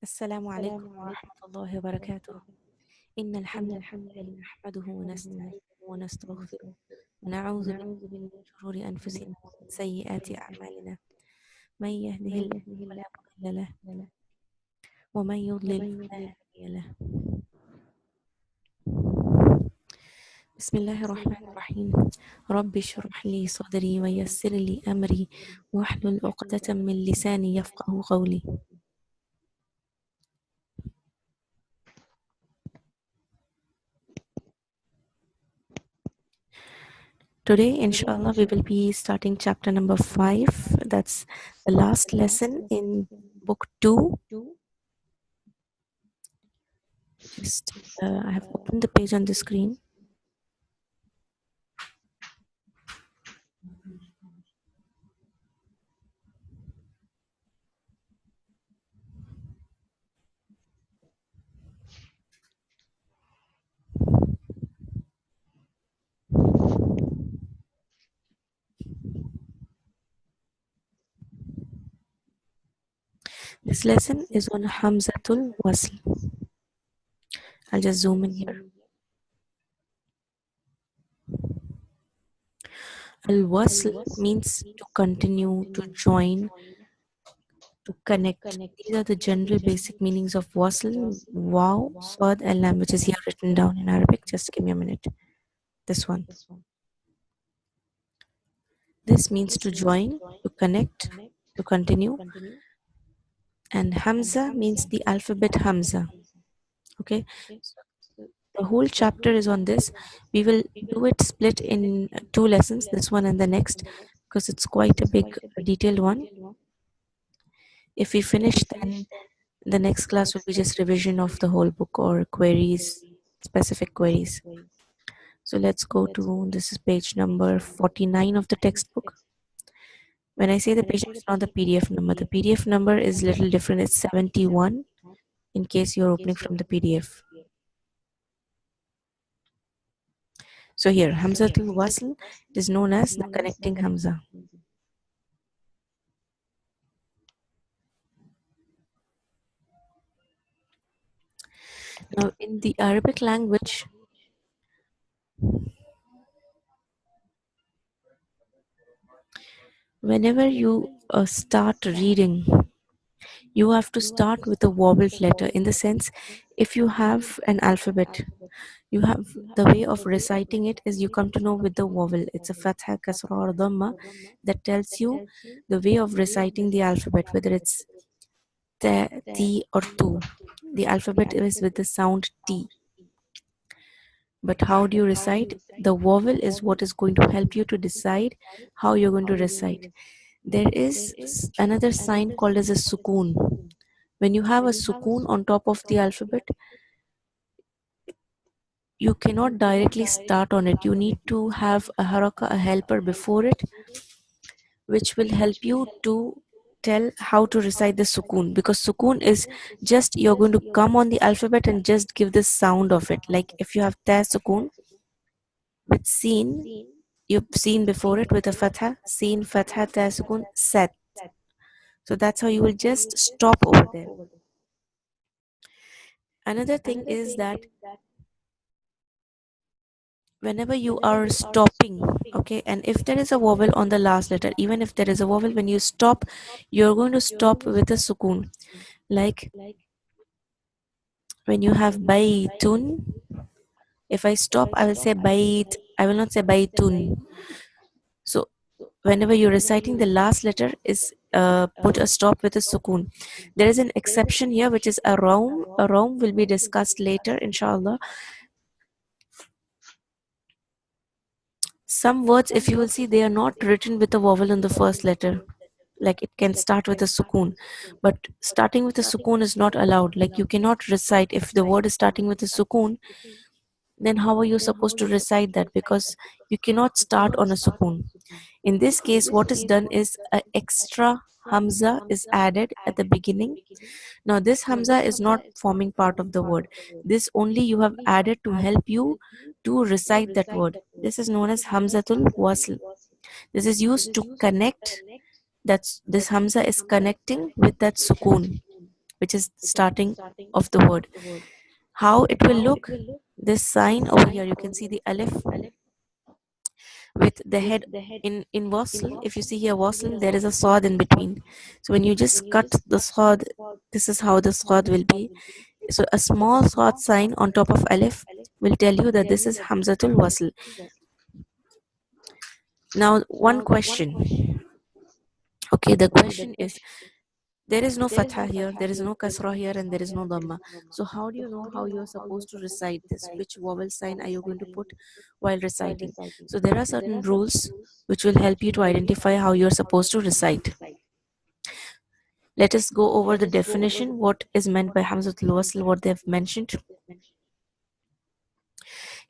السلام عليكم ورحمة الله وبركاته. إن الحمد لله نحمده ونستعينه ونستغفره ونعوذ بالله من شرور أنفسنا ومن سيئات أعمالنا. من يهده الله فلا مضل له ومن يضلل فلا هادي له. بسم الله الرحمن الرحيم. رب اشرح لي صدري ويسر لي أمري واحلل عقدة من لساني يفقه قولي. Today, inshallah, we will be starting chapter number 5. That's the last lesson in book 2. I have opened the page on the screen. This lesson is on Hamzatul Wasl. I'll just zoom in here. Al-Wasl means to continue, to join, to connect. These are the general basic meanings of Wasl, Waw, Sad, and Lam, which is here written down in Arabic. Just give me a minute. This one. This means to join, to connect, to continue. And Hamza means the alphabet Hamza. Okay, so the whole chapter is on this. We will do it split in 2 lessons, this one and the next, because it's quite a big detailed one. If we finish, then the next class will be just revision of the whole book or queries, specific queries. So let's go to, this is page number 49 of the textbook. When I say the page, it's not the PDF number. The PDF number is a little different. It's 71 in case you're opening from the PDF. So here, Hamzatul Wasl is known as the connecting Hamza. Now, in the Arabic language, whenever you start reading, you have to start with a voweled letter. In the sense, if you have an alphabet, you have the way of reciting it is you come to know with the vowel. It's a fatha, kasra, or dhamma that tells you the way of reciting the alphabet, whether it's ta, ti, or tu. The alphabet is with the sound T. But how do you recite? The vowel is what is going to help you to decide how you're going to recite. There is another sign called as a sukoon. When you have a sukoon on top of the alphabet, you cannot directly start on it. You need to have a haraka, a helper before it, which will help you to tell how to recite the sukoon, because sukoon is just you're going to come on the alphabet and just give the sound of it. Like if you have ta sukoon with seen, you've seen before it with a fatha, seen, fatha, ta sukoon, sat. So that's how you will just stop over there. Another thing is that whenever you are stopping, okay, and if there is a vowel on the last letter, even if there is a vowel, when you stop, you're going to stop with a sukoon. Like when you have baytun, if I stop, I will say bayt, I will not say baytun. So whenever you're reciting, the last letter is put a stop with a sukoon. There is an exception here, which is a roam. A roam will be discussed later, inshallah. Some words, if you will see, they are not written with a vowel in the first letter. Like it can start with a sukoon, but starting with a sukoon is not allowed. Like you cannot recite if the word is starting with a sukoon, then how are you supposed to recite that? Because you cannot start on a sukoon. In this case, what is done is an extra hamza is added at the beginning. Now this hamza is not forming part of the word. This only you have added to help you to recite that word. This is known as hamzatul wasl. This is used to connect. That's this hamza is connecting with that sukoon. which is starting of the word. How it will look? This sign over here, you can see the alif with the head in wasl. If you see here wasl, there is a sad in between. So when you just cut the sad, this is how the sad will be. So a small sad sign on top of alif will tell you that this is hamzatul wasl. Now one question. Okay, the question is, there is no fatha here, there is no kasra here, and there is no dhamma. So how do you know how you're supposed to recite this? Which vowel sign are you going to put while reciting? So there are certain rules which will help you to identify how you're supposed to recite. Let us go over the definition, what is meant by hamzatul wasl, what they have mentioned.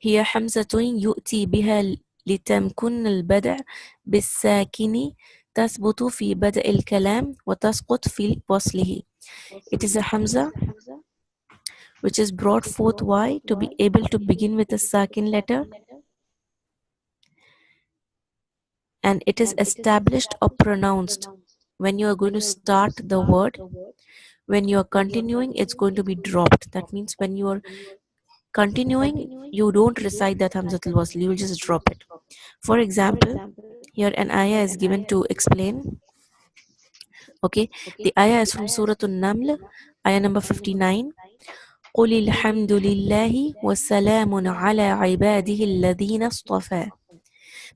هي حمزة يؤتي بها لتمكن البدء بالساكن تثبت في بدء الكلام وتسقط في وصله. It is a hamza which is brought forth why to be able to begin with a sakin letter, and it is established or pronounced when you are going to start the word. When you are continuing, it's going to be dropped. That means when you are continuing, you don't recite that hamzatul wasl, you will just drop it. For example, here an ayah is given to explain. Okay, the ayah is from Surah An-Naml, ayah number 59. قل الحمد لله وسلام على عباده الذين اصطفى.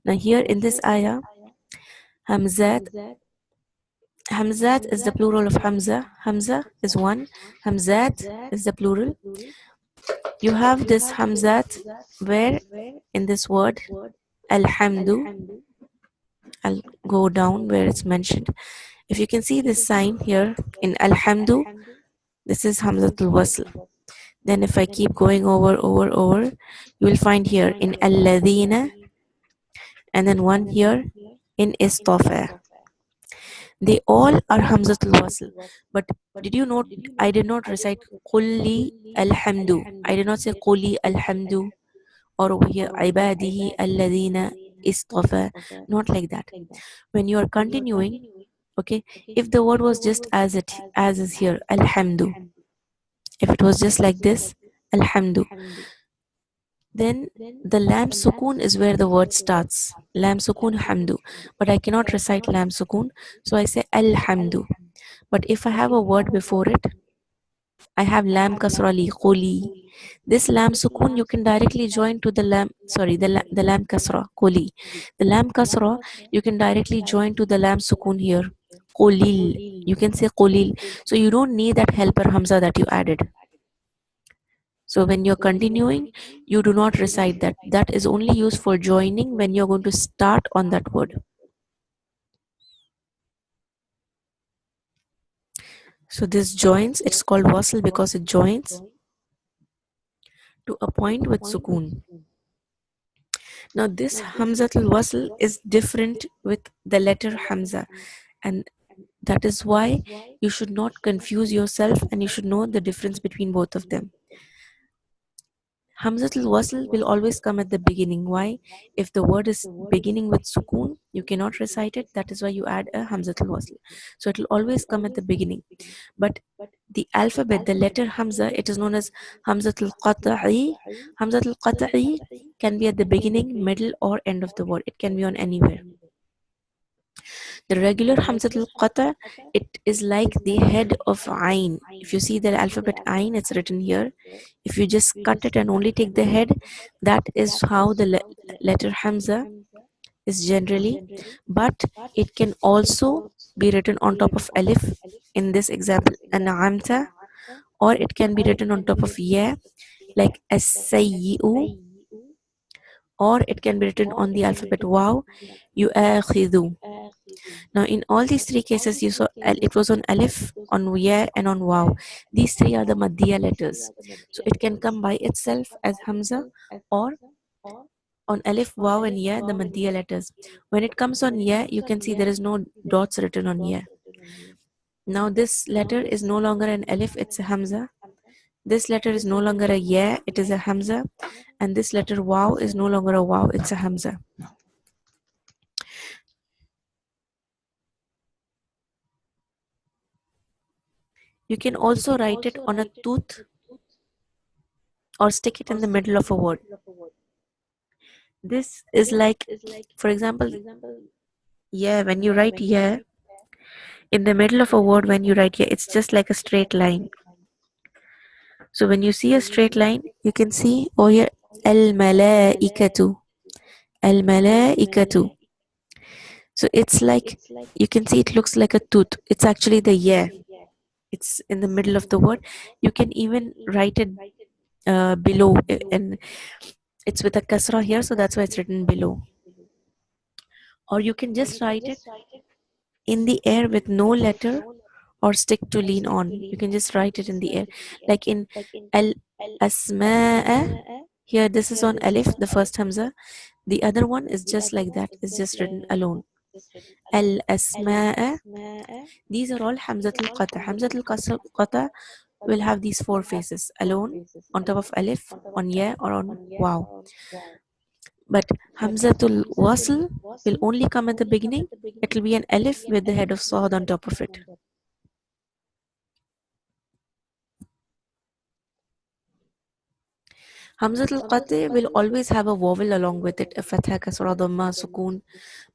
Now here in this ayah, Hamzat, Hamzat is the plural of Hamza. Hamza is one. Hamzat is the plural. You have this Hamzat where in this word, Alhamdu. I'll go down where it's mentioned. If you can see this sign here in Alhamdu, this is Hamzatul Wasl. Then if I keep going over, you will find here in Alladina, and then one here in Istafa. They all are Hamzatul Wasl. But did you note, I did not recite Qulli Alhamdu. I did not say Quli Alhamdu, or over here Ibadihi Alladina Istafa. Not like that. When you are continuing, okay, if the word was just as is here, Alhamdu. If it was just like this, Alhamdu, then the lam sukun is where the word starts. Lam sukun hamdu. But I cannot recite lam sukun, so I say alhamdu. But if I have a word before it, I have lam kasra li, quli. This lam sukun you can directly join to the lam, sorry, the lam kasra, quli. The lam kasra you can directly join to the lam sukun here, qulil. You can say qulil. So you don't need that helper hamza that you added. So when you're continuing, you do not recite that. That is only used for joining when you're going to start on that word. So this joins, it's called wasl because it joins to a point with sukun. Now this hamzatul wasl is different with the letter hamza, and that is why you should not confuse yourself, and you should know the difference between both of them. Hamzatul wasl will always come at the beginning. Why? If the word is beginning with sukoon, you cannot recite it. That is why you add a hamzatul wasl. So it will always come at the beginning. But the alphabet, the letter hamza, it is known as hamzatul qata'i. Hamzatul qata'i can be at the beginning, middle, or end of the word. It can be on anywhere. The regular hamzatul qata, it is like the head of ayn. If you see the alphabet ayn, it's written here. If you just cut it and only take the head, that is how the letter hamza is generally. But it can also be written on top of alif. In this example, an'amta, or it can be written on top of ya, like as-sayyi'u, or it can be written on the alphabet waw, yu'akhidhu. Now, in all these three cases, you saw it was on alif, on ya, and on waw. These three are the maddiya letters. So it can come by itself as hamza, or on alif, waw, and ya, the maddiya letters. When it comes on ya, you can see there is no dots written on ya. Now, this letter is no longer an alif, it's a hamza. This letter is no longer a ya, it is a hamza. And this letter waw is no longer a waw, it's a hamza. You can also write it on a tooth or stick it in the middle of a word. This is like, for example, yeah, when you write yeah in the middle of a word, when you write yeah, it's just like a straight line. So when you see a straight line, you can see oh here al malaikatu, al malaikatu. So it's like you can see it looks like a tooth. It's actually the yeah. It's in the middle of the word. You can even write it below, and it's with a kasra here, so that's why it's written below. Or you can just write it in the air with no letter or stick to lean on. You can just write it in the air, like in al asma'a. Here, this is on alif, the first hamza. The other one is just like that. It's just written alone. Al asma'a. These are all hamzatul qata. Hamzatul qata will have these four faces: alone, on top of alif, on ya, or on wow. But hamzatul wasl will only come at the beginning. It will be an alif with the head of sad on top of it. Hamzatul qati will always have a vowel along with it, a fatha, kasra, dhamma, sukoon.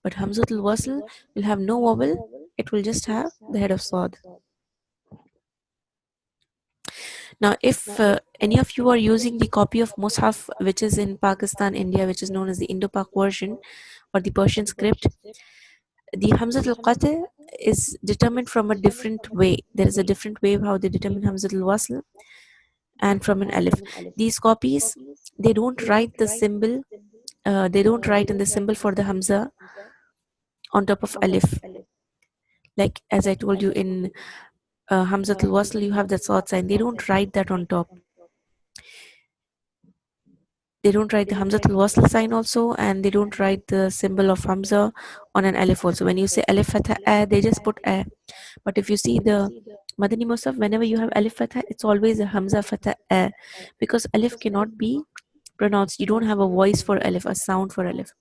But hamzatul wasl will have no vowel. It will just have the head of sad. Now, if any of you are using the copy of Mus'haf, which is in Pakistan, India, which is known as the Indo-Pak version or the Persian script, the Hamzat al-Qati is determined from a different way. There is a different way of how they determine Hamzat al-Wasl and from an alif. These copies, they don't write the symbol, they don't write in the symbol for the Hamza on top of alif. Like as I told you in Hamzat al-Wasl, you have that sort sign. They don't write that on top. They don't write the Hamzatul Wasl sign also, and they don't write the symbol of Hamza on an alif also. When you say alif fatha a, they just put a. But if you see the Madani Musaf, whenever you have alif fatha, it's always a Hamza fatha a, because alif cannot be pronounced. You don't have a voice for alif, a sound for alif.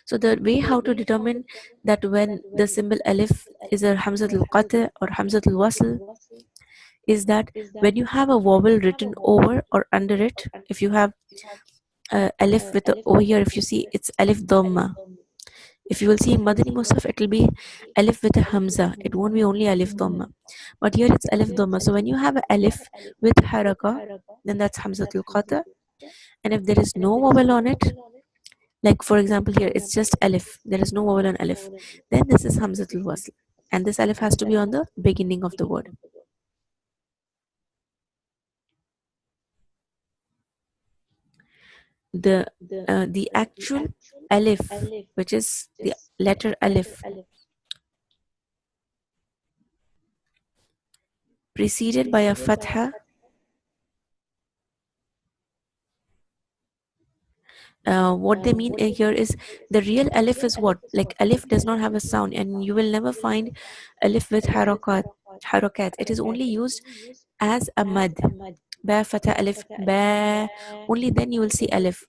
So the way how to determine that when the symbol alif is a Hamzatul Qati or Hamzatul Wasl is that when you have a vowel written over or under it, if you have alif with the over here, if you see it's alif dhamma. If you will see in Madani Musaf, it will be alif with a hamza. It won't be only alif dhamma. But here it's alif dhamma. So when you have a alif with haraka, then that's hamzatul qata. And if there is no vowel on it, like for example here, it's just alif. There is no vowel on alif. Then this is hamzatul wasl. And this alif has to be on the beginning of the word. The actual alif, which is the letter alif, preceded by a fatha, what they mean here is the real alif is what? Like alif does not have a sound, and you will never find alif with harakat. It is only used as a mad. Ba fatha alif ba. Only then you will see alif.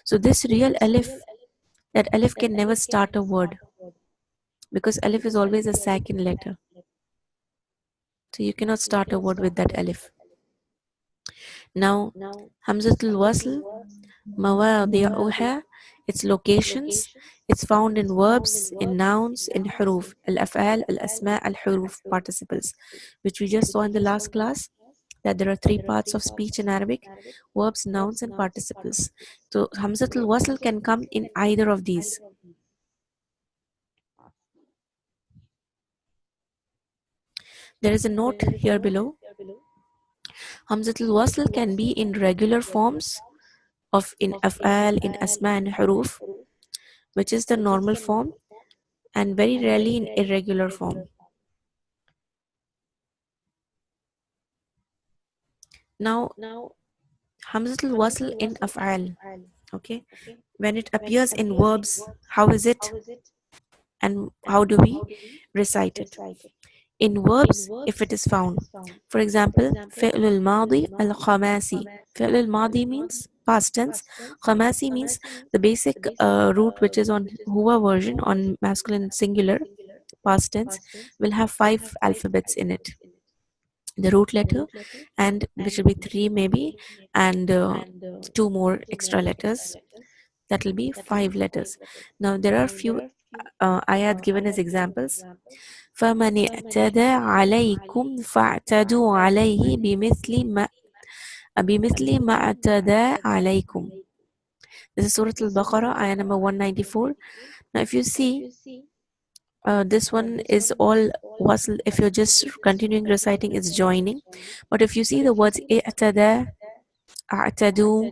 So this real alif, that alif can never start a word because alif is always a second letter. So you cannot start a word with that alif. Now, Hamzatul Wasl, mawadi'uha, its locations, it's found in verbs, in nouns, in huruf, al-af'al, al-asma, al-huruf participles, which we just saw in the last class, that there are three parts of speech in Arabic: verbs, nouns, and participles. So Hamzatul Wasl can come in either of these. There is a note here below. Hamzatul Wasl can be in regular forms of in af'al, in asma and huruf, which is the normal form, and very rarely in irregular form. Now, Hamzatul Wasl in af'al, okay? When it appears in verbs, how is it and how do we recite it? In verbs, if it is found, for example, fi'l al-madi al-khamasi. Fi'l al-madi means past tense. Khamasi means the basic root, which is on huwa version, on masculine singular past tense, will have 5 alphabets in it. the root letter, and which will be 3 maybe, and 2 more extra letters. That will be 5 letters. Now there are few ayat given as examples. فَمَنِ اعْتَدَى عَلَيْكُمْ فَاعْتَدُوا عَلَيْهِ بِمِثْلِ مَا اعْتَدَى عَلَيْكُمْ. This is Surah Al-Baqarah, ayah number 194. Now if you see, this one is all wasl. If you're just continuing reciting, it's joining. But if you see the words i'tada, a'tadu,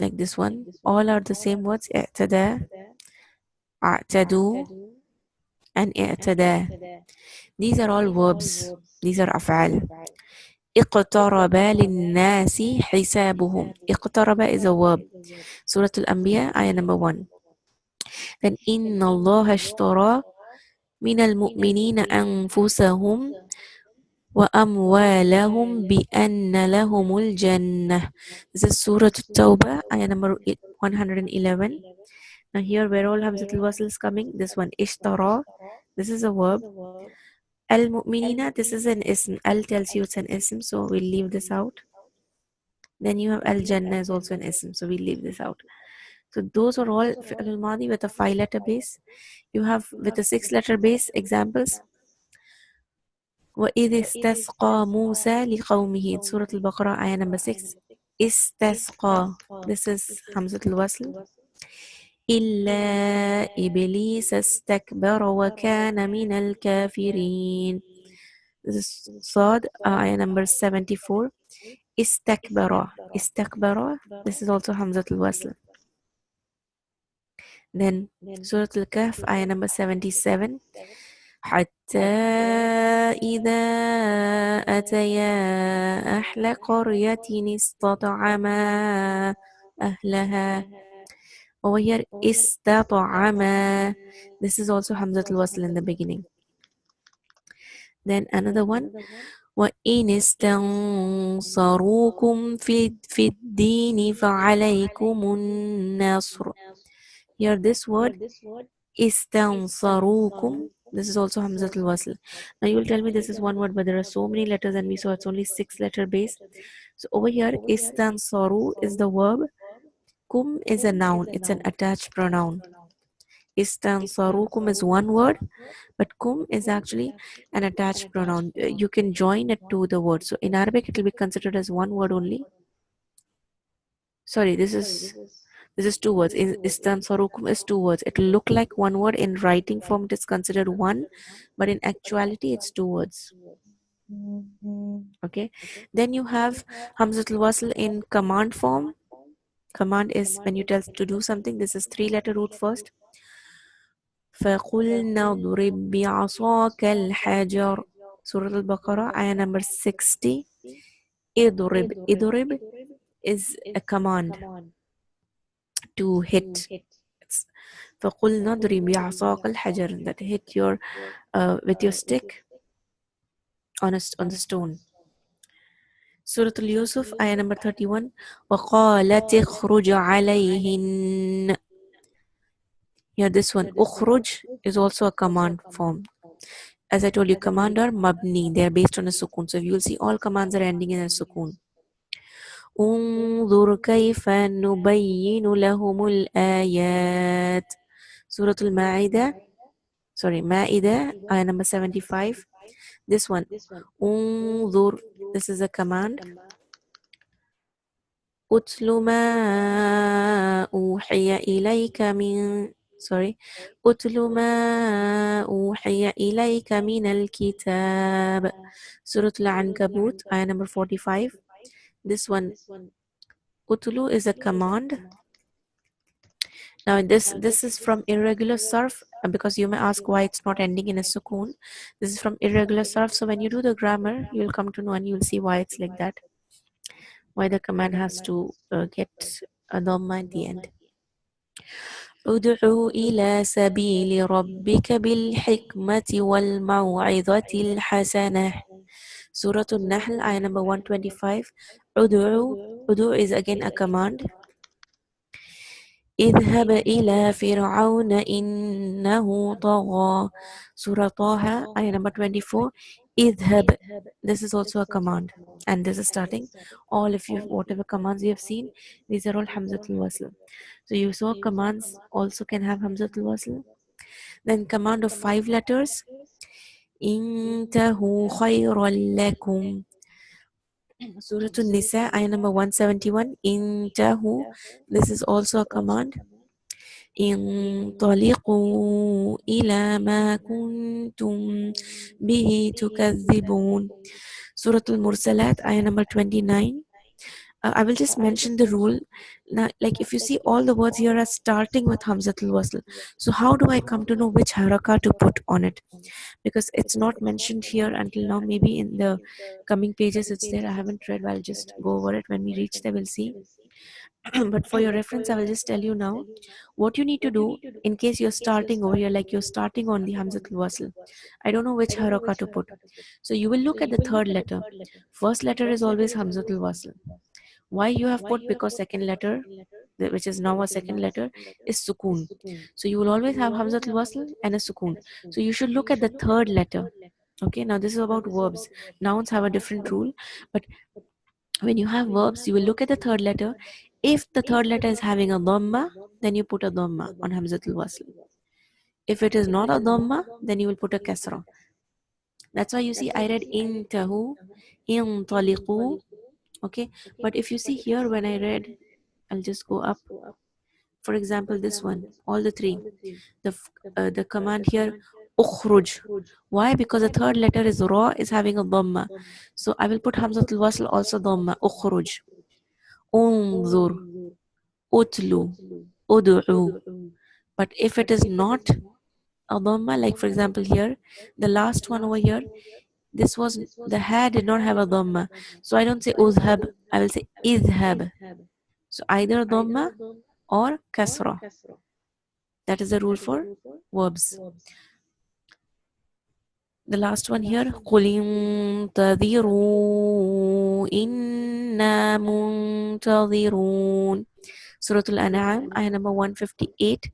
like this one, all are the same words: i'tada, a'tadu, and i'tada. These are all verbs. These are af'al. اقترب للناس حسابهم. اقترب is a verb. Surah Al-Anbiya, ayah number 1. Then إن الله اشترى من المؤمنين أنفسهم وأموالهم بأن لهم الجنة. This is Surah At-Tawbah, ayah number 111. Now here where all Hamzat al-Wasl is coming, this one, Ishtara, this is a verb. Al-Mu'minina, this is an ism. Al tells you it's an ism, so we'll leave this out. Then you have Al-Jannah is also an ism, so we'll leave this out. So those are all fi'l al-madi with a 5-letter base. You have with a 6-letter base examples. وَإِذِ اسْتَسْقَى مُوسَى لِقَوْمِهِ. Surah Al-Baqarah, ayah number 6. Istasqa. This is Hamzat al-Wasl. إِلَّا إِبْلِيسَ اسْتَكْبَرَ وَكَانَ مِنَ الْكَافِرِينَ. This is Sad, ayah number 74. Istakbara. Istakbara. This is also Hamzat al-Wasl. Then Surah Al-Kahf, ayah number 77. حتى إذا أتيا أهل قرية استطعما أهلها. Over here, استطعما. This is also Hamzat al-Wasl in the beginning. Then another one. وَإِنِ اسْتَنصَرُوكُمْ فِي الدِّينِ فَعَلَيْكُمُ النَّصْرُ. Here this word istansarukum. This is also Hamzat al-Wasl. Now you will tell me this is one word, but there are so many letters and we saw it's only 6-letter base. So over here, istansaru is the verb. Kum is a noun. It's an attached pronoun. Istansarukum is one word, but kum is actually an attached pronoun. You can join it to the word. So in Arabic, it will be considered as one word only. Sorry, this is 2 words. Istansarukum is 2 words. It will look like one word. In writing form, it is considered one, but in actuality, it's 2 words. Okay. Then you have Hamzat al-Wasl in command form. Command is when you tell to do something. This is 3-letter root first. فَقُلْنَا ضُرِبْ بِعَصَاكَ الْحَجَرَ. Surah Al-Baqarah, ayah number 60. Idurib. Idurib is a command to hit. فَقُلْنَا ضُرِبْ بِعَصَاكَ الْحَجَرَ. That hit your with your stick on the stone. Surah Al-Yusuf, ayah number 31. وَقَالَتِ اخْرُجْ عَلَيْهِنَّ. Here this one, ukhruj, is also a command form. As I told you, command are mabni. They are based on a sukun. So you will see all commands are ending in a sukun. انظر كيف نبين لهم الآيات. Surah Al-Ma'idah. Sorry, Ma'idah, ayah number 75. This one, انظر. This is a command. أتل ما أوحي إليك من أتل ما أوحي إليك من الكتاب. Surah Al-Ankabut, ayah number 45. This one, Utlu is a command. Now this is from irregular sarf, because you may ask why it's not ending in a sukun. This is from irregular sarf. So when you do the grammar, you'll come to know and you'll see why it's like that. Why the command has to get a dhamma at the end. ادعو إلى سبيل ربك بالحكمة والموعظة الحسنة. Surah An-Nahl, ayah number 125. Udu is again a command. اذهب إلى فرعون إنه طغى. Surah Taha, ayah number 24. idhab. This is also a command, and this is starting. All if you whatever commands you have seen, these are all hamzatul wasl. So you saw commands also can have hamzatul wasl. Then command of 5 letters. Intahu khayran lakum. Surah An-Nisa, ayah number 171. Intahu. This is also a command. انطلقوا إلى ما كنتم به تكذبون. Surah Al-Mursalat, ayah number 29. I will just mention the rule. Now, like if you see all the words here are starting with Hamzatul Wasl. So how do I come to know which haraka to put on it? Because it's not mentioned here until now. Maybe in the coming pages it's there. I haven't read. I'll just go over it. When we reach there, we'll see. But for your reference, I will just tell you now what you need to do in case you're starting over here, like you're starting on the Hamzatul Wasl. I don't know which haraka to put. So you will look at the third letter. First letter is always Hamzatul Wasl. Why you have put? Because second letter, which is now a second letter, is sukun. So you will always have Hamzatul Wasl and a sukun. So you should look at the third letter. Okay, now this is about verbs. Nouns have a different rule, but when you have verbs, you will look at the third letter. If the third letter is having a dhamma, then you put a dhamma on Hamzatul Wasl. If it is not a dhamma, then you will put a kasra. That's why you see I read intahu, intaliqu. Okay, but if you see here when I read, I'll just go up. For example, this one, all the three. The command here, ukhruj. Why? Because the third letter is ra, is having a dhamma. So I will put Hamzatul Wasl also dhamma, ukhruj. Unzur, utlu, ud'u. But if it is not a dhamma, like for example here, the last one over here, this was the ha did not have a dhamma. So I don't say uzhab, I will say idhab. So either dhamma or kasra. That is the rule for verbs. The last one here, قُلْ انتظروا إِنَّا مُنْتَظِرُونَ. Surah Al-An'am, ayah number 158.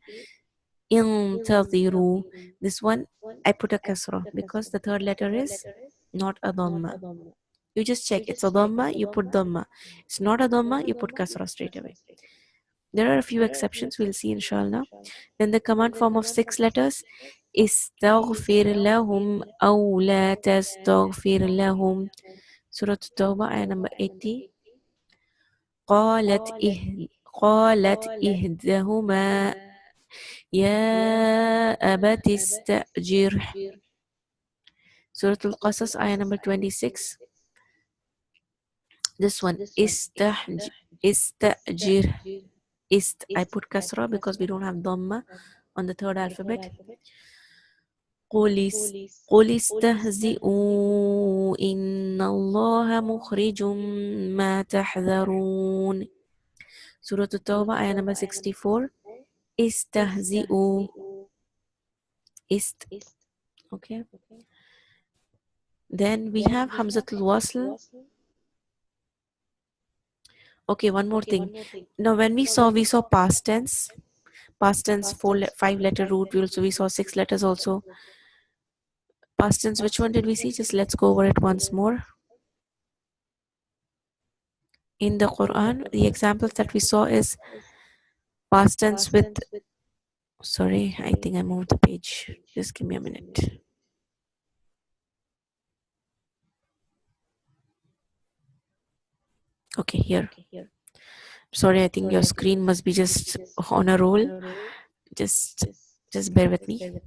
انتظروا. This one, I put a kasra because the third letter is not a dhamma. You just check, it's a dhamma, you put dhamma. It's not a dhamma, you put kasra straight away. There are a few exceptions, we'll see inshallah. Then the command form of 6 letters. استغفر لهم أو لا تستغفر لهم. Surah At-Tawbah, ayah number 80. قالت إهدهما يا أبت استأجره. Surah Al-Qasas, ayah number 26. This one, ista'jir. I put kasra because we don't have dhamma on the third alphabet. قل استهزئوا إن الله مخرج ما تحذرون. Surah At-Tawbah, ayah number 64. استهزئوا. Okay. Then we have Hamzatul Wasl. Okay, one more thing. Now when we saw past tense. Past tense, 5-letter root. We saw 6 letters also. Past tense, which one did we see? Just let's go over it once more. In the Quran, the examples that we saw is past tense with, sorry, I think I moved the page. Just give me a minute. Okay, here. Sorry, I think your screen must be just on a roll. Just bear with me.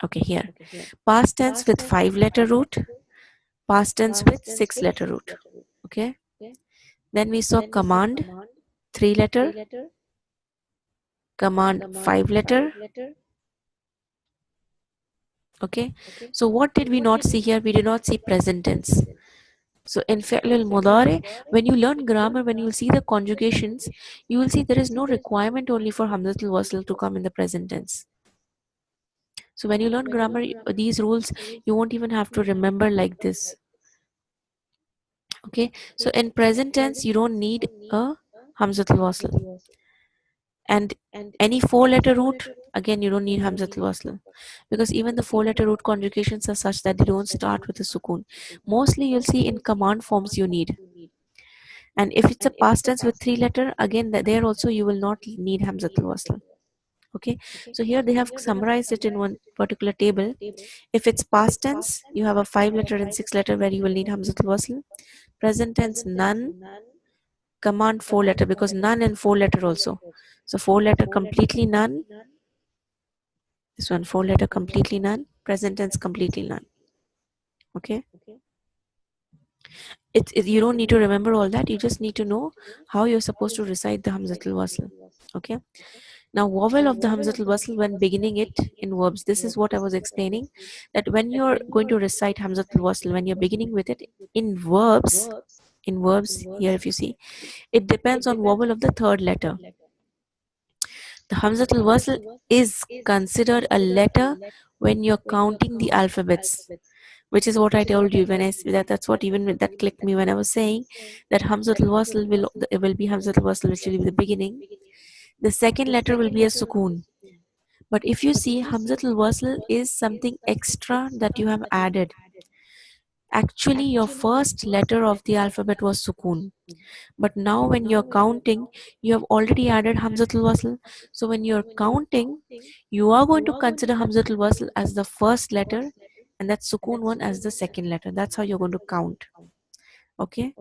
Okay, here. Past tense with 5-letter root. Past tense with 6-letter root. Okay. Then we saw command, 3-letter. Command, 5-letter. Okay. So what did we not see here? We did not see present tense. So in fi'l al-mudari, when you learn grammar, when you see the conjugations, you will see there is no requirement only for Hamzatul Wasl to come in the present tense. So when you learn grammar, these rules, you won't even have to remember like this. Okay, so in present tense, you don't need a Hamzatul Wasl. And any four-letter root, again, you don't need Hamzatul Wasl, because even the four-letter root conjugations are such that they don't start with a sukun. Mostly you'll see in command forms you need. And if it's a past tense with three-letter, again, there also you will not need Hamzatul Wasl. Okay, so here they have summarized it in one particular table. If it's past tense, you have a five-letter and six-letter where you will need Hamzatul Wasl. Present tense, none. Command four-letter, because none and four-letter also. So four-letter completely none. This one, four-letter completely none. Present tense completely none. Okay, you don't need to remember all that. You just need to know how you're supposed to recite the Hamzatul Wasl. Okay. Now, vowel of the Hamzatul Wasl when beginning it in verbs. This is what I was explaining. That when you're going to recite Hamzatul Wasl, when you're beginning with it in verbs here, if you see, it depends on vowel of the third letter. The Hamzatul Wasl is considered a letter when you're counting the alphabets, which is what I told you when that's what even that clicked me when I was saying that Hamzatul Wasl will be Hamzatul Wasl, which will be the beginning. The second letter will be a sukoon. But if you see, Hamzatul Wasl is something extra that you have added. Actually, your first letter of the alphabet was sukoon. But now when you're counting, you have already added Hamzatul Wasl. So when you're counting, you are going to consider Hamzatul Wasl as the first letter and that sukoon one as the second letter. That's how you're going to count. Okay.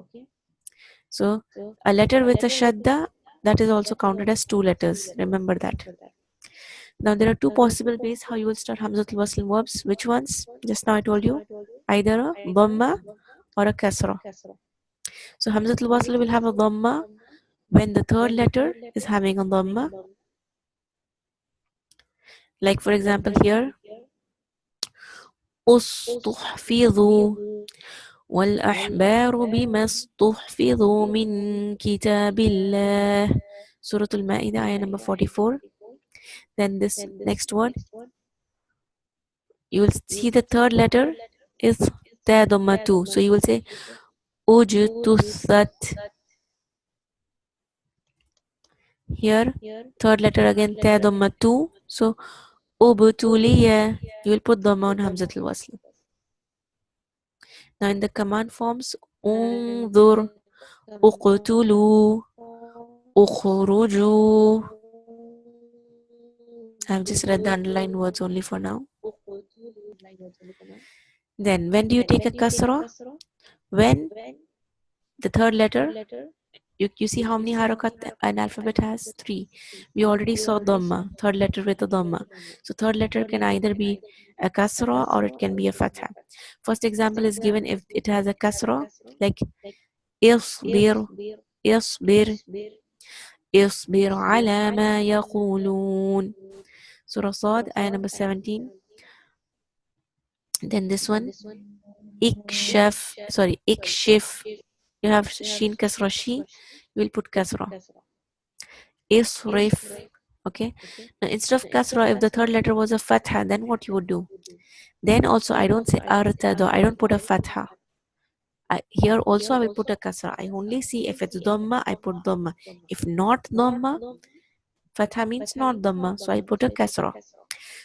So a letter with a shadda, that is also counted as two letters. Remember that. Now there are two possible ways how you will start Hamzatul Wasl verbs. Which ones? Just now I told you. Either a dhamma or a kasra. So Hamzatul Wasl will have a dhamma when the third letter is having a dhamma. Like for example here, استحفظوا والأحبار بما استحفظوا من كتاب الله. Surah Al-Ma'idah, ayah number 44. Then this next word, you will see the third letter is ta dhamma 2. So you will say ujtusat. Here, third letter again ta dhamma 2. So ubtuliya. You will put dhamma on Hamzatul Wasl. Now in the command forms, unzur, uqtulu, ukhruju. I've just read the underlined words only for now. Then when do you take a kasra? When the third letter, you see how many harakat an alphabet has? 3. We already saw dhamma, third letter with a dhamma. So third letter can either be a kasra or it can be a fatha. First example is given if it has a kasra, like اصبر اصبر اصبر على ما يقولون. Surah Sad, ayah number 17. Then this one, ikshif. You have sheen kasra shi, you will put kasra. Isrif. Okay. Now instead of kasra, if the third letter was a fatha, then what you would do? Then also I don't say artada, I don't put a fatha. Here also I will put a kasra. I only see if it's dhamma, I put dhamma. If not dhamma, fatha means not dhamma, so I put a kasra.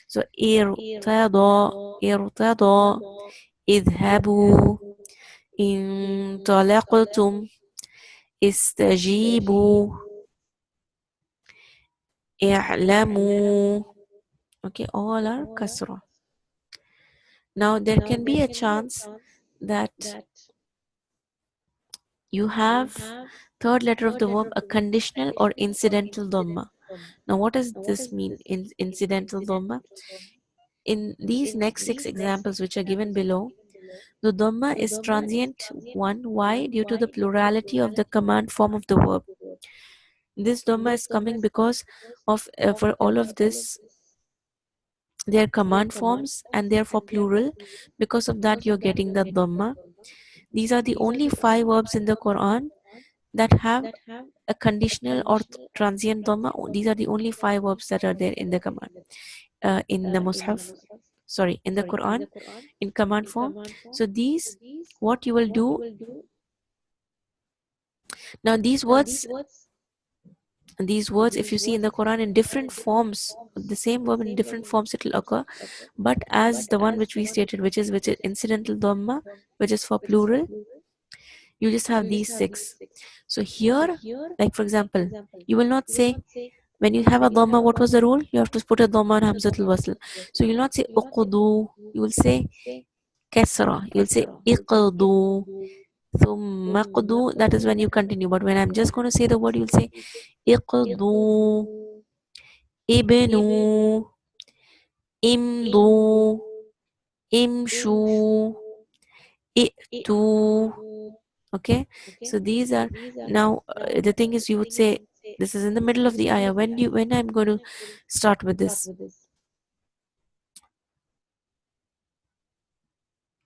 So irtada, idhabu, انطلقتم, استجيبوا, اعلموا. Okay, all are kasra. Now there can be a chance that you have third letter of the verb a conditional or incidental dhamma. Now what does this mean in incidental dhamma? In these next 6 examples which are given below, the dhamma is transient one. Why? Due to the plurality of the command form of the verb. This dhamma is coming because of for all of this their command forms and therefore plural. Because of that you're getting the dhamma. These are the only 5 verbs in the Quran that have a conditional or transient dhamma. These are the only 5 verbs that are there in the command in the Mus'haf, sorry, in the Quran in command form. So these, what you will do now, these words these words, if you see in the Quran in different forms, the same verb in different forms it will occur, but as the one which we stated, which is incidental dhamma, which is for plural, you just have these six. So here, like for example, you will not say, when you have a dhamma, what was the rule? You have to put a dhamma on hamzatul wasl. So you'll not say uqdu, you will say kasra, you'll say iqdu, thumma qdu, that is when you continue. But when I'm just going to say the word, you'll say iqdu, ibnu, imdu, imshu, itu. Okay, so these are now the thing is, you would say this is in the middle of the ayah. When I'm going to start with this,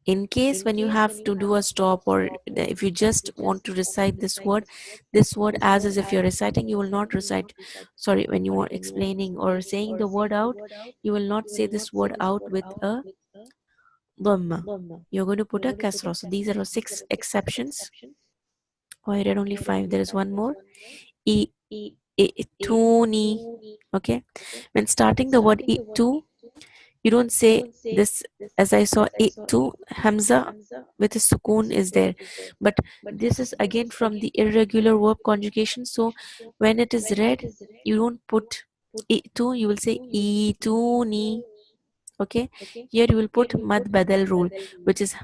in case when you have to do a stop, or if you just want to recite this word as if you're reciting, you will not recite, sorry, when you are explaining or saying the word out, you will not say this word out with a dhamma. You're going to put a kasra. So these are six exceptions. Oh, I read only five. There is one more. I, tuni. Okay. When starting the word itu, you don't say this, as I saw itu, Hamza with a sukoon is there. But this is again from the irregular verb conjugation. So when it is read, you don't put itu, you will say ituni. Okay, here you will put mad badal rule, which is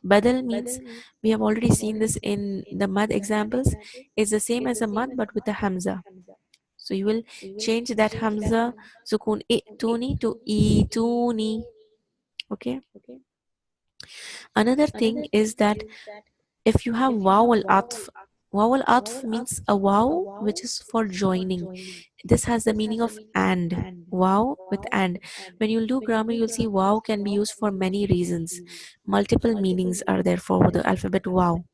badal means, we have already seen this in the mad examples, is the same as a mad but with a hamza. So you will change that hamza sukun ituni to ituni. Okay, another thing is that if you have waw al atf means a waw which is for joining. This has the meaning of and, wow with and. When you'll do grammar, you'll see wow can be used for many reasons. Multiple meanings are there for the alphabet wow.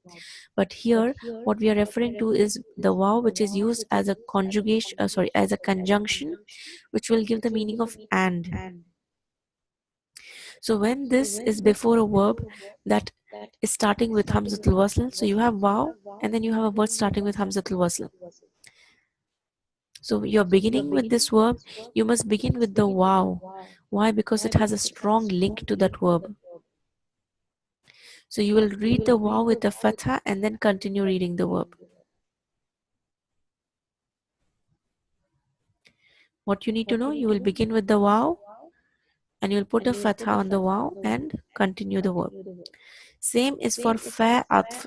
But here, what we are referring to is the wow which is used as a conjugation, as a conjunction, which will give the meaning of and. So when this is before a verb that is starting with hamzatul wasl, so you have wow, and then you have a word starting with hamzatul wasl. So you're beginning with this verb, you must begin with the wow. Why? Because it has a strong link to that verb. So you will read the wow with the fatha and then continue reading the verb. What you need to know, you will begin with the wow and you'll put a fatha on the wow and continue the verb. Same is for fa atf.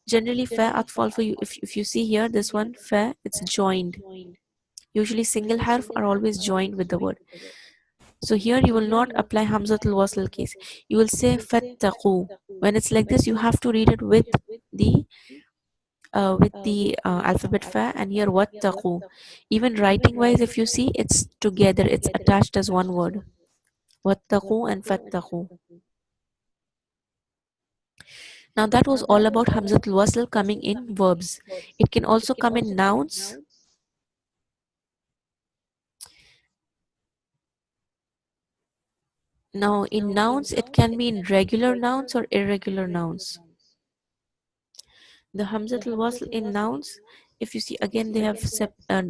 Generally fa atf also, if you see here, this one fa, it's joined. Usually single harf are always joined with the word. So here you will not apply hamzatul wasl case. You will say fattaqu. When it's like this, you have to read it with the alphabet fa, and here wattaqu. Even writing wise, if you see, it's together. It's attached as one word. Wattaqu and fattaqu. Now that was all about hamzatul wasl coming in verbs. It can also come in nouns. Now in nouns, it can be in regular nouns or irregular nouns. The hamzatul wasl in nouns, if you see, again they have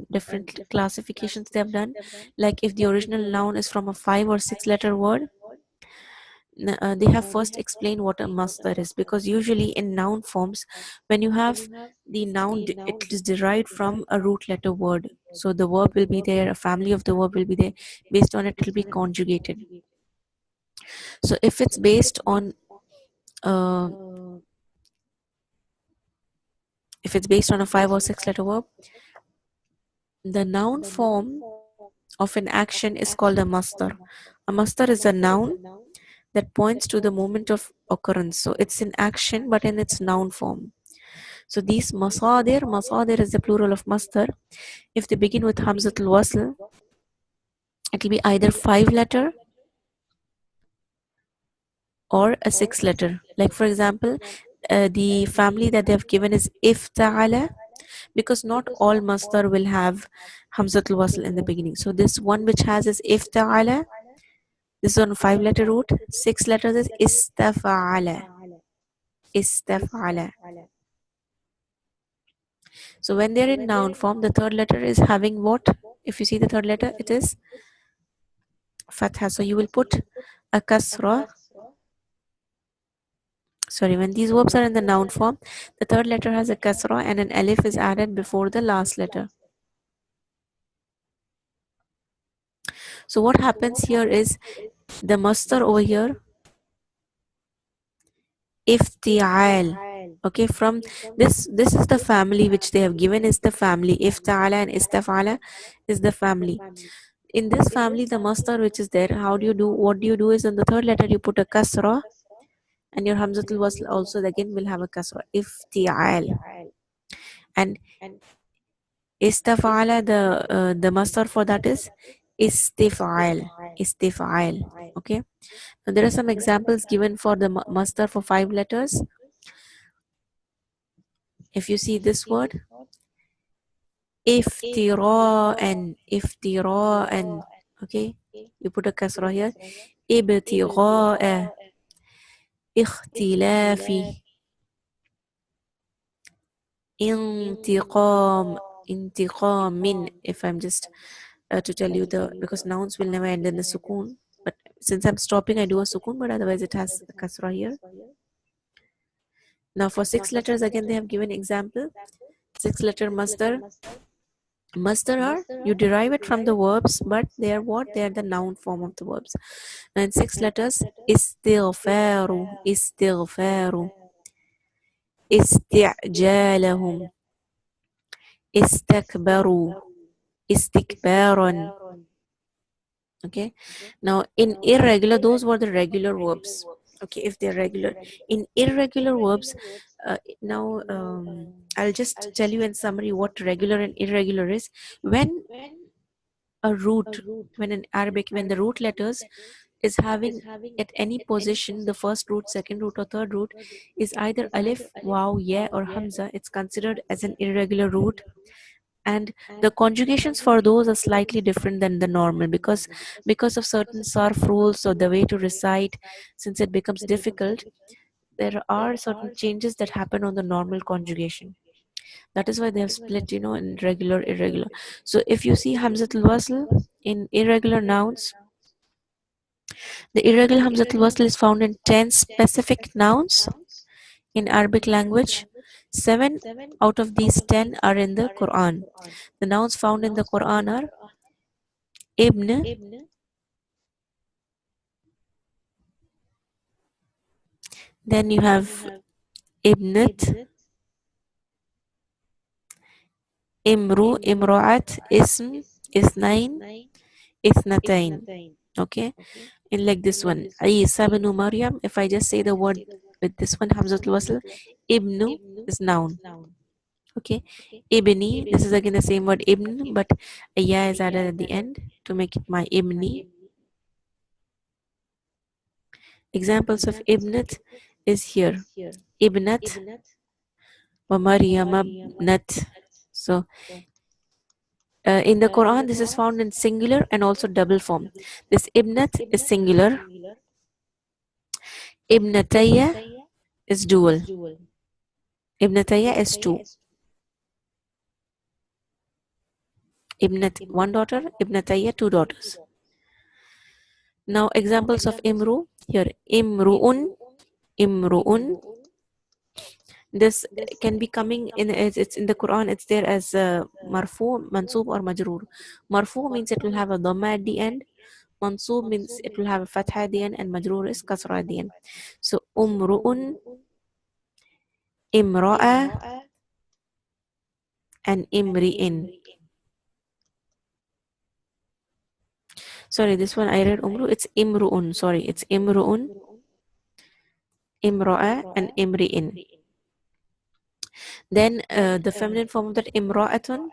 different classifications they have done. Like if the original noun is from a 5 or 6 letter word, they have first explained what a masdar is, because usually in noun forms, when you have the noun, it is derived from a root letter word. So the verb will be there, a family of the verb will be there. Based on it, it will be conjugated. So if it's based on uh, a 5 or 6 letter verb, the noun form of an action is called a masdar. A masdar is a noun that points to the moment of occurrence. So it's in action but in its noun form. So these masadir is the plural of masdar. If they begin with hamzatul wasl, it will be either 5 letter or a 6 letter. Like for example, the family that they have given is ifta'ala, because not all masdar will have hamzatul wasl in the beginning. So this one which has is ifta'ala. This is on 5 letter root. 6 letters is istafa'ala. Istafa'ala. So when they're in noun form, the third letter is having what? If you see the third letter, it is fatha. So you will put a kasra. Sorry, when these verbs are in the noun form, the third letter has a kasra and an alif is added before the last letter. So what happens here is the masdar over here, ifti'al. Okay, from this is the family which they have given, is the family. Ifta'ala and istaf'ala is the family. In this family, the masdar which is there, how do you do? What do you do is on the third letter you put a kasra, and your hamzatul wasl also again will have a kasra. Ifti'al. And istaf'ala, the masdar for that is istif'al. Istif'al. Okay. Now there are some examples given for the masdar for 5 letters. If you see this word, iftira'an, iftira'an. Okay, you put a kasra here. Ibtigha'a, ikhtilafi, intiqam, intiqamin. If I'm just to tell you the, because nouns will never end in the sukoon, but since I'm stopping, I do a sukoon, but otherwise it has a kasra here. Now for 6 letters, again they have given example. 6 letter masdar. Masdar are, you derive it from the verbs, but they are what? They are the noun form of the verbs. And 6 letters, istighfaru, istighfaru, isti'jalahum, istakbaru, istikbaran. Okay. Now in irregular, those were the regular verbs. Okay, if they're regular. In irregular verbs, now I'll just tell you in summary what regular and irregular is. When a root, when in Arabic, when the root letters is having at any position, the first root, second root, or third root is either alif, waw, ya, or hamza, it's considered as an irregular root. And the conjugations for those are slightly different than the normal, because of certain sarf rules or the way to recite, since it becomes difficult, there are certain changes that happen on the normal conjugation. That is why they have split, in regular, irregular. So if you see hamzatul wasl in irregular nouns, the irregular hamzatul wasl is found in 10 specific nouns in Arabic language. 7 out of these 10 are in the Quran. The nouns found in the Quran are ibn, then you have ibnat, imru, imra'at, ism, isnain, isnatain. Okay, in like this one, Isa ibn Maryam, if I just say the word with this one hamzatul wasl, ibnu is noun. Okay, ibni, this is again the same word ibn, but a ya is added at the end to make it my ibni. Examples of ibnat is here, ibnat wa Maryam ibnat. So in the Quran, this is found in singular and also double form. This ibnat is singular, ibnatayya is dual, ibnatayya is two, ibnat one daughter, ibnatayya two daughters. Now examples of imru here, imruun, imruun. This can be coming in, it's in the Quran, it's there as marfu, mansub, or majroor. Marfu means it will have a dhamma at the end. Mansub means it will have a fatha at the end, and majroor is kasra at the end. So umruun, imra'a, and imri'in. Sorry, this one I read umru, it's imru'un. Sorry, it's imru'un, imra'a, and imri'in. Then the feminine form of that, imra'atun,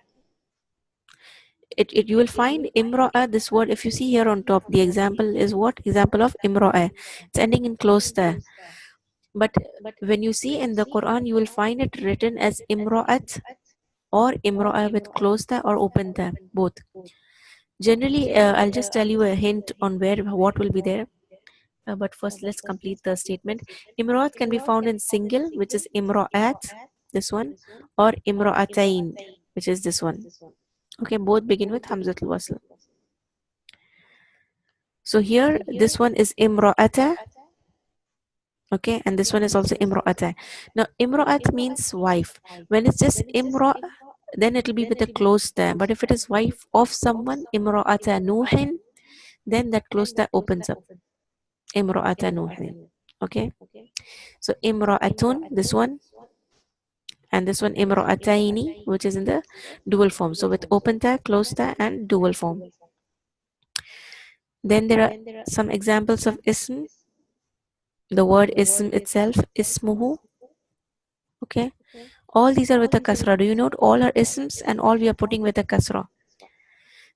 you will find imra'a, this word, if you see here on top, the example is what? Example of imra'a. It's ending in closed ta. But when you see in the Quran, you will find it written as imra'at or imra'a with closed ta or open ta, both. Generally, I'll just tell you a hint on what will be there. But first, let's complete the statement. Imra'at can be found in single, which is imra'at. this one, or imra'atayn, which is this one. Okay, both begin with Hamzatul Wasl. So here, this one is imra'ata, okay, and this one is also imra'ata. Now, imra'at means wife. When it's just imra', then it will be with a closed ta. But if it is wife of someone, imra'ata nuhin, then that closed ta opens up. Imra'ata nuhin. Okay, so imra'atun, this one, and this one imra'ataini, which is in the dual form. So with open ta, closed ta, and dual form. Then there are some examples of ism. The word ism itself, ismuhu. Okay, all these are with a kasra. Do you note all are isms and all we are putting with a kasra?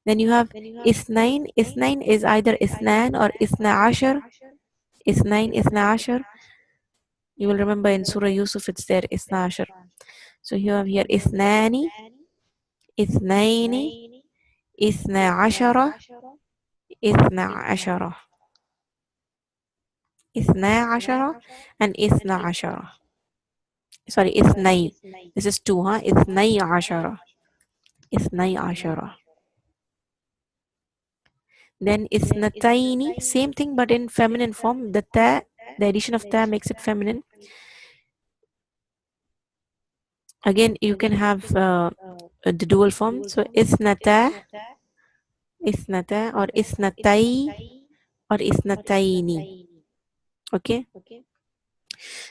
Then you have isnain. Isnain is either isnan or isna ashar. Isnain, isna ashar. You will remember in Surah Yusuf it's there, isna ashar. So you have here isnani, isnaini, isna ashara, isna ashara, isna ashara, and isna ashara. Sorry, isnai. This is two, huh? Isnai ashara. Isnai ashara. Then isnataini, same thing but in feminine form. The ta, the addition of ta makes it feminine. Again, you can have the dual form. So isnata, isnata, or isnatai, or isnataini. Okay.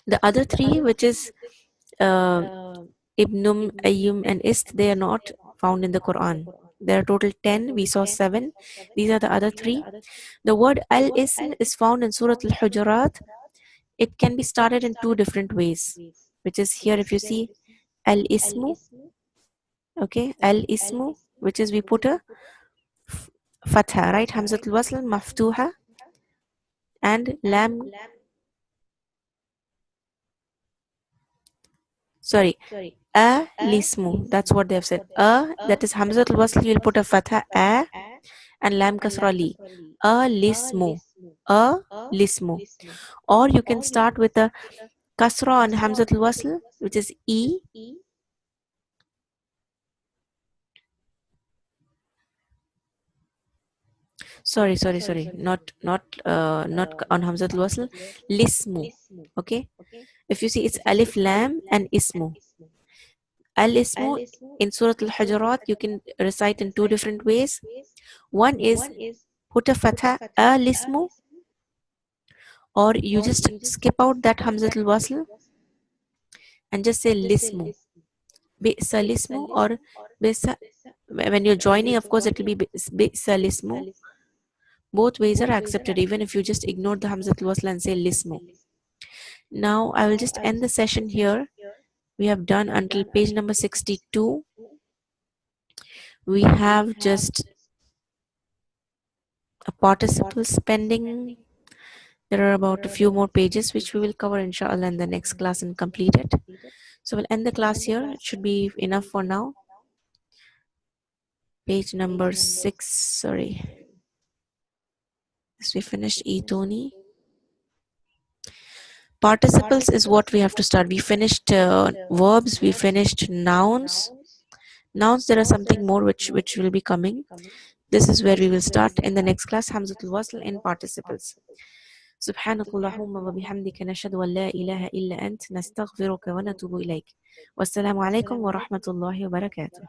The other three, which is uh, ibnum, ayyum, and ist, they are not found in the Quran. There are total 10. We saw 7. These are the other three. The word al-ism is found in Surah Al-Hujurat. It can be started in two different ways, which is here if you see al-ismu, okay, al-ismu, which is we put a fatha, right? Hamzatul wasl maftuha, and lam, sorry, a-lismu, that's what they have said. That is Hamzatul wasl, you will put a fatha a, and lam kasra li, a-lismu, a-lismu. Or you can start with a kasra on Hamzatul wasl, which is e. Sorry, not on Hamzatul wasl, lismu. Okay, if you see it's alif lam and ismu. Al ismu in Surah Al-Hujurat you can recite in two different ways. One is put a fatha al ismu, or you just skip out that Hamzatul wasl and just say lismu. Bi'sa lismu, or bi'sa, when you're joining, of course it will be bi'sa lismu. Both ways are accepted, even if you just ignore the Hamzatul wasl and say lismu. Now I will just end the session here. We have done until page number 62. We have just a participles pending. There are about a few more pages which we will cover inshallah in the next class and complete it. So we'll end the class here. It should be enough for now. Page number 6, sorry. Yes, we finished Etoni. Participles is what we have to start. We finished verbs, we finished nouns. Nouns, there are something more which will be coming. This is where we will start in the next class, Hamzatul Wasl in participles. سبحانك اللهم وبحمدك نشهد أن لا إله إلا أنت نستغفرك ونتوب إليك والسلام عليكم ورحمة الله وبركاته.